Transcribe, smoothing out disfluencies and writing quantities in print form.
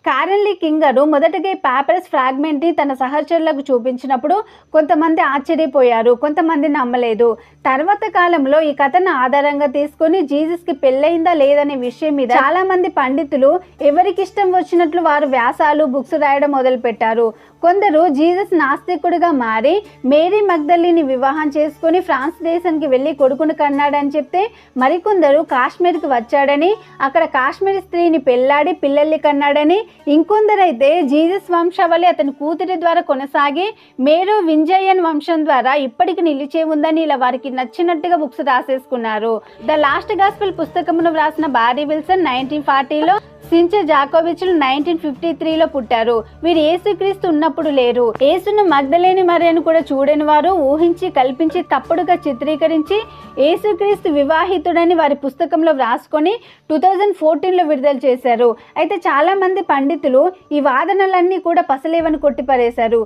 కారెన్ లీ king గారు మొదటగా ఈ పాపరస్ ఫ్రాగ్మెంట్ని తన సహచరులకు చూపించినప్పుడు కొంతమంది ఆశ్చర్యపోయారు, కొంతమంది నమ్మలేదు. తర్వాత కాలంలో ఈ కథను ఆధారంగా తీసుకొని జీసస్కి పెళ్ళయిందా లేదనే విషయం మీద చాలా మంది పండితులు ఎవరికి ఇష్టం వచ్చినట్లు వారు వ్యాసాలు, బుక్స్ రాయడం మొదలుపెట్టారు. కొందరు జీసస్ నాస్తికుడిగా మారి మేరీ మగ్దలిని వివాహం చేసుకుని ఫ్రాన్స్ దేశానికి వెళ్ళి కొడుకును కన్నాడని చెప్తే, మరికొందరు కాశ్మీర్కి వచ్చాడని అక్కడ కాశ్మీర్ స్త్రీని పెళ్లాడి పిల్లల్ని కన్నాడని, ఇంకొందరైతే జీసస్ వంశావళి అతని కూతురి ద్వారా కొనసాగి మేరో వింజయన్ వంశం ద్వారా ఇప్పటికి నిలిచే ఉందని ఇలా వారికి నచ్చినట్టుగా బుక్స్ రాసేసుకున్నారు. ద లాస్ట్ గాస్పెల్ పుస్తకమును వ్రాసిన బారీ విల్సన్ 1940లో, సించర్ జాకోవిచ్లు 1953లో పుట్టారు. వీరు యేసుక్రీస్తు ఉన్నప్పుడు లేరు. యేసును మగ్దలేని మరియను కూడా చూడని వారు ఊహించి కల్పించి తప్పుడుగా చిత్రీకరించి యేసుక్రీస్తు వివాహితుడని వారి పుస్తకంలో వ్రాసుకొని 2014లో విడుదల చేశారు. అయితే చాలా మంది పండితులు ఈ వాదనలన్నీ కూడా పసలేవని కొట్టిపారేశారు.